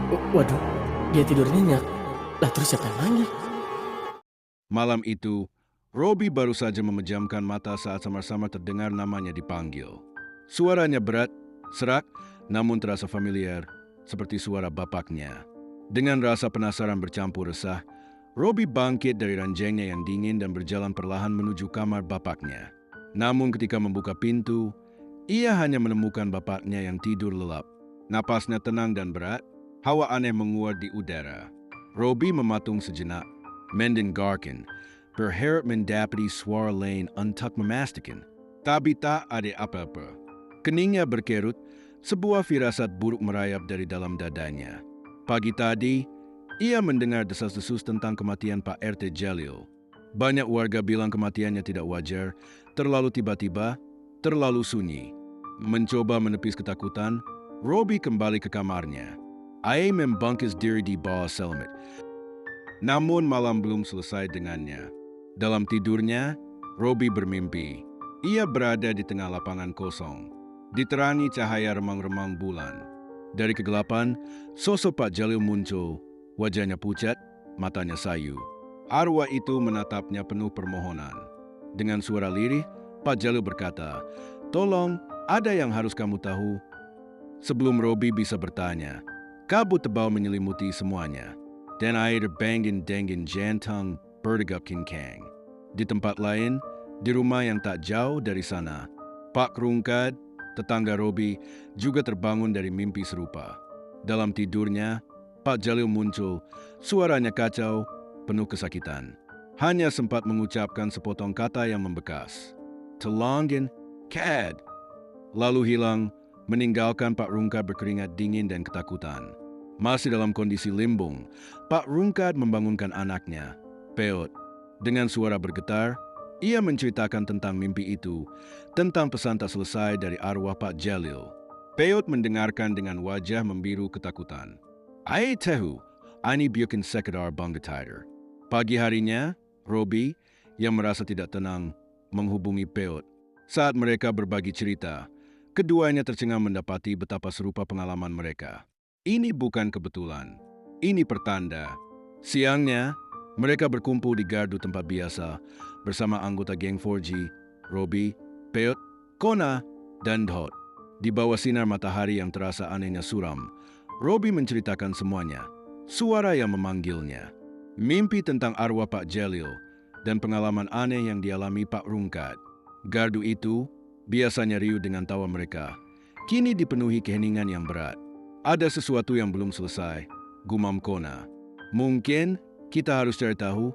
Waduh, dia tidur nyenyak. Lah terus siapa yang manggil? Malam itu, Robbie baru saja memejamkan mata saat sama-sama terdengar namanya dipanggil. Suaranya berat, serak, namun terasa familiar, seperti suara bapaknya. Dengan rasa penasaran bercampur resah, Robbie bangkit dari ranjangnya yang dingin dan berjalan perlahan menuju kamar bapaknya. Namun ketika membuka pintu, ia hanya menemukan bapaknya yang tidur lelap. Napasnya tenang dan berat, hawa aneh menguat di udara. Robbie mematung sejenak, mendengarkan, berharap mendapati suara lain entah memastikan. Tapi tak ada apa-apa. Keningnya berkerut, sebuah firasat buruk merayap dari dalam dadanya. Pagi tadi, ia mendengar desas-desus tentang kematian Pak RT Jalil. Banyak warga bilang kematiannya tidak wajar, terlalu tiba-tiba, terlalu sunyi. Mencoba menepis ketakutan, Robbie kembali ke kamarnya. Ia membangkis diri di bawah selimut. Namun malam belum selesai dengannya. Dalam tidurnya, Robbie bermimpi. Ia berada di tengah lapangan kosong, diterangi cahaya remang-remang bulan. Dari kegelapan, sosok Pak Jalil muncul, wajahnya pucat, matanya sayu. Arwah itu menatapnya penuh permohonan. Dengan suara lirih, Pak Jalil berkata, "Tolong, ada yang harus kamu tahu." Sebelum Robbie bisa bertanya, kabut tebal menyelimuti semuanya. Dan air bangin-dangin jantung berdegap kinkang. Di tempat lain, di rumah yang tak jauh dari sana, Pak Rungkad, tetangga Robbie, juga terbangun dari mimpi serupa. Dalam tidurnya, Pak Jalil muncul, suaranya kacau, penuh kesakitan. Hanya sempat mengucapkan sepotong kata yang membekas. Telangin, Kad. Lalu hilang, meninggalkan Pak Rungkad berkeringat dingin dan ketakutan. Masih dalam kondisi limbung, Pak Rungkad membangunkan anaknya, Peot. Dengan suara bergetar, ia menceritakan tentang mimpi itu, tentang pesan tak selesai dari arwah Pak Jalil. Peot mendengarkan dengan wajah membiru ketakutan. "Ai tahu, ani biukin sekedar bangga. Pagi harinya, Robbie, yang merasa tidak tenang, menghubungi Peot. Saat mereka berbagi cerita, keduanya tercengang mendapati betapa serupa pengalaman mereka. Ini bukan kebetulan, ini pertanda. Siangnya, mereka berkumpul di gardu tempat biasa bersama anggota geng 4G, Robbie, Peot, Kona, dan Dot. Di bawah sinar matahari yang terasa anehnya suram, Robbie menceritakan semuanya, suara yang memanggilnya, mimpi tentang arwah Pak Jalil, dan pengalaman aneh yang dialami Pak Rungkad. Gardu itu, biasanya riuh dengan tawa mereka, kini dipenuhi keheningan yang berat. Ada sesuatu yang belum selesai, gumam Kona. Mungkin kita harus cari tahu,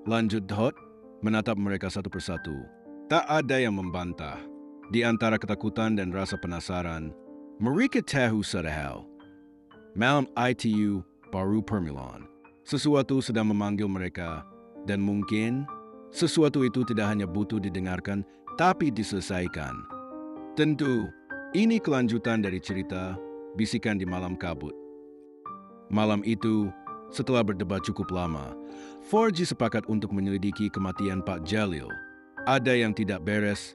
lanjut Dot, menatap mereka satu persatu. Tak ada yang membantah. Di antara ketakutan dan rasa penasaran, mereka tahu satu hal. Malam itu baru permilan. Sesuatu sedang memanggil mereka, dan mungkin sesuatu itu tidak hanya butuh didengarkan, tapi diselesaikan. Tentu, ini kelanjutan dari cerita Bisikan di Malam Kabut. Malam itu, setelah berdebat cukup lama, 4G sepakat untuk menyelidiki kematian Pak Jalil. Ada yang tidak beres,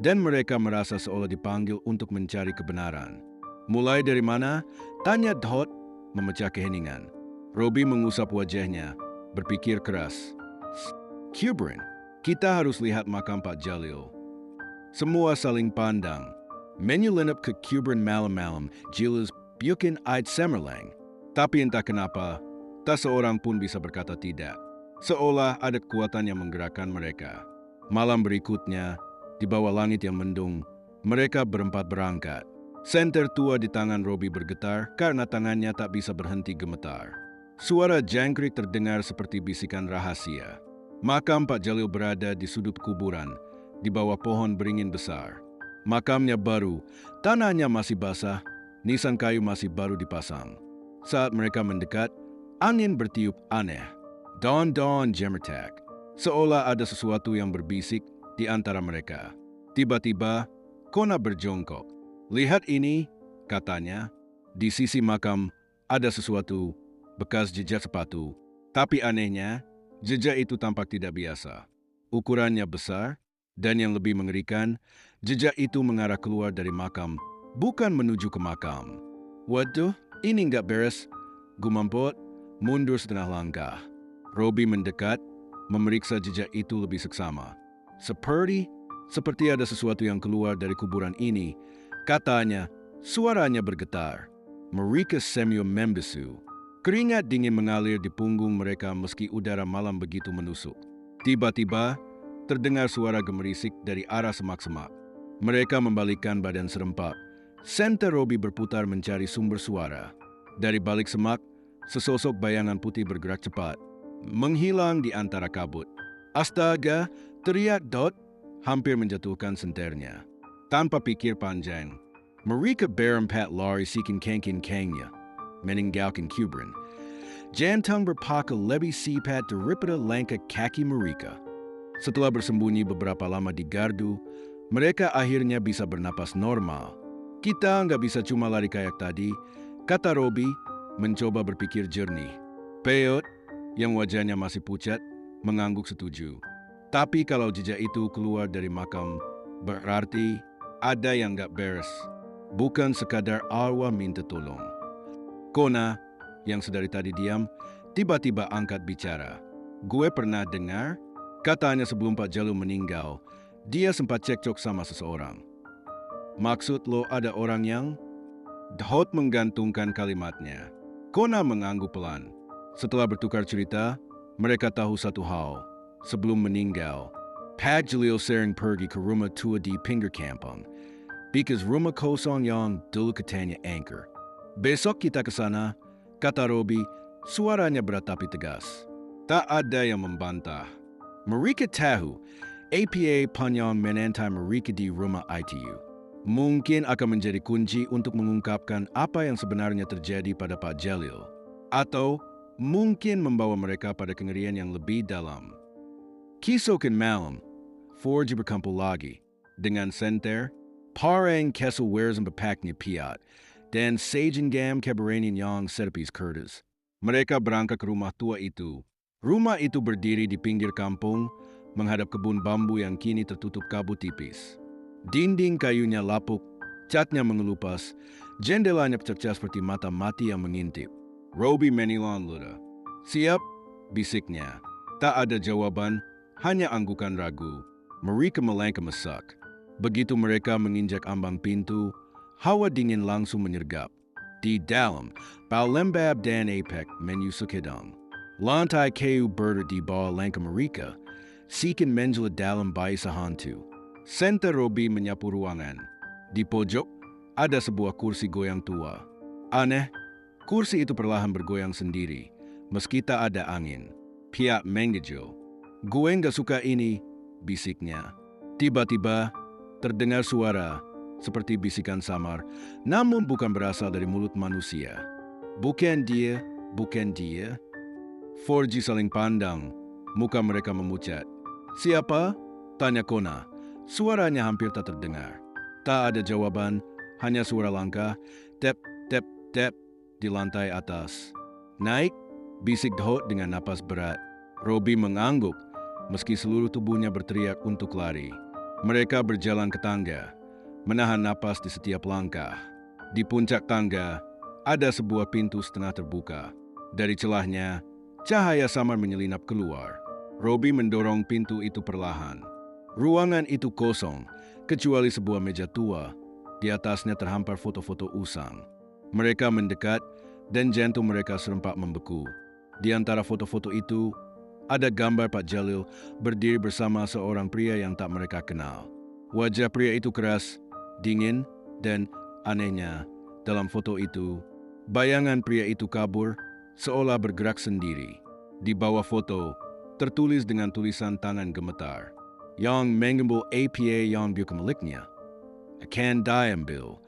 dan mereka merasa seolah dipanggil untuk mencari kebenaran. Mulai dari mana? Tanya Dot, memecah keheningan. Robbie mengusap wajahnya, berpikir keras. Kubrick, kita harus lihat makam Pak Jalil. Semua saling pandang. Menyelinap ke Kubrick malam-malam, Jilis biukin ait semerlang. Tapi entah kenapa, tak seorang pun bisa berkata tidak. Seolah ada kekuatan yang menggerakkan mereka. Malam berikutnya, di bawah langit yang mendung, mereka berempat berangkat. Senter tua di tangan Robbie bergetar karena tangannya tak bisa berhenti gemetar. Suara jangkrik terdengar seperti bisikan rahasia. Makam Pak Jalil berada di sudut kuburan, di bawah pohon beringin besar. Makamnya baru, tanahnya masih basah, nisan kayu masih baru dipasang. Saat mereka mendekat, angin bertiup aneh. Daun-daun gemertak, seolah ada sesuatu yang berbisik di antara mereka. Tiba-tiba, Kona berjongkok. "Lihat ini," katanya. Di sisi makam ada sesuatu, bekas jejak sepatu. Tapi anehnya, jejak itu tampak tidak biasa. Ukurannya besar, dan yang lebih mengerikan, jejak itu mengarah keluar dari makam, bukan menuju ke makam. "Waduh, ini nggak beres," Gumampot, mundur setengah langkah. Robbie mendekat, memeriksa jejak itu lebih seksama. Seperti ada sesuatu yang keluar dari kuburan ini. Katanya, suaranya bergetar. Mereka semua membisu. Keringat dingin mengalir di punggung mereka meski udara malam begitu menusuk. Tiba-tiba, terdengar suara gemerisik dari arah semak-semak. Mereka membalikkan badan serempak. Senter Robbie berputar mencari sumber suara. Dari balik semak, sesosok bayangan putih bergerak cepat, menghilang di antara kabut. Astaga, teriak Dot, hampir menjatuhkan senternya. Tanpa pikir panjang, mereka berempat lari seeking kengnya, meninggalkan kuburan. Jantung berpaku lebih cepat daripada langkah kaki mereka. Setelah bersembunyi beberapa lama di gardu, mereka akhirnya bisa bernapas normal. Kita nggak bisa cuma lari kayak tadi, kata Robbie, mencoba berpikir jernih. Peot, yang wajahnya masih pucat, mengangguk setuju. Tapi kalau jejak itu keluar dari makam, berarti ada yang nggak beres. Bukan sekadar arwah minta tolong. Kona, yang sedari tadi diam, tiba-tiba angkat bicara. Gue pernah dengar, katanya sebelum Pak Jalu meninggal, dia sempat cekcok sama seseorang. Maksud lo ada orang yang? Dot menggantungkan kalimatnya. Kona mengangguk pelan. Setelah bertukar cerita, mereka tahu satu hal. Sebelum meninggal, Pak Jalil sering pergi ke rumah tua di pinggir kampung. Because rumah kosong yang dulu katanya angker. Besok kita ke sana, kata Robbie, suaranya berat tapi tegas. Tak ada yang membantah. Mereka tahu, APA Panyon menantai mereka di rumah ITU. Mungkin akan menjadi kunci untuk mengungkapkan apa yang sebenarnya terjadi pada Pak Jalil. Atau mungkin membawa mereka pada kengerian yang lebih dalam. Kisokan malam, Forge berkumpul lagi. Dengan Senter, Parang Kessel Wears bepaknya Piat, dan Sajan Gam Kabarenin yang Serpis Curtis. Mereka berangkat ke rumah tua itu. Rumah itu berdiri di pinggir kampung, menghadap kebun bambu yang kini tertutup kabut tipis. Dinding kayunya lapuk, catnya mengelupas, jendelanya pecah seperti mata mati yang mengintip. Robbie menilon luda. Siap, bisiknya. Tak ada jawaban, hanya anggukan ragu. Mereka melangkah mesak. Begitu mereka menginjak ambang pintu, hawa dingin langsung menyergap. Di dalam, bau lembab dan apek menyusuk hidung. Lantai kayu berdiri di bawah langkah mereka, sikin menjelat dalam bayi sehantu. Senter Robbie menyapu ruangan. Di pojok, ada sebuah kursi goyang tua. Aneh, kursi itu perlahan bergoyang sendiri, meski tak ada angin. Piat mengejut. Gue nggak suka ini, bisiknya. Tiba-tiba, terdengar suara, seperti bisikan samar, namun bukan berasal dari mulut manusia. Bukan dia. Forji saling pandang, muka mereka memucat. Siapa? Tanya Kona. Suaranya hampir tak terdengar. Tak ada jawaban, hanya suara langkah, tep, tep, tep, di lantai atas. Naik, bisik Dot dengan napas berat. Robbie mengangguk, meski seluruh tubuhnya berteriak untuk lari. Mereka berjalan ke tangga, menahan napas di setiap langkah. Di puncak tangga, ada sebuah pintu setengah terbuka. Dari celahnya, cahaya samar menyelinap keluar. Robbie mendorong pintu itu perlahan. Ruangan itu kosong, kecuali sebuah meja tua. Di atasnya terhampar foto-foto usang. Mereka mendekat, dan jantung mereka serempak membeku. Di antara foto-foto itu, ada gambar Pak Jalil berdiri bersama seorang pria yang tak mereka kenal. Wajah pria itu keras, dingin, dan anehnya, dalam foto itu, bayangan pria itu kabur, seolah bergerak sendiri. Di bawah foto, tertulis dengan tulisan tangan gemetar. Yang mengambil APA yang bukan miliknya. Akan diambil.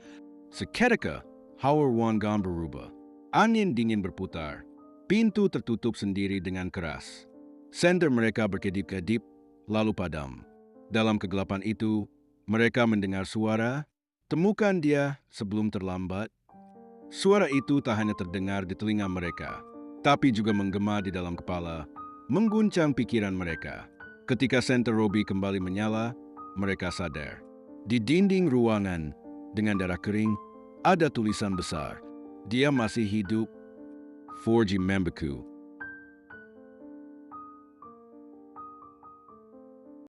Seketika, hawa ruangan berubah. Angin dingin berputar. Pintu tertutup sendiri dengan keras. Senter mereka berkedip-kedip, lalu padam. Dalam kegelapan itu, mereka mendengar suara, temukan dia sebelum terlambat. Suara itu tak hanya terdengar di telinga mereka, tapi juga menggema di dalam kepala, mengguncang pikiran mereka. Ketika senter Robbie kembali menyala, mereka sadar. Di dinding ruangan, dengan darah kering, ada tulisan besar. Dia masih hidup. Forji Membeku.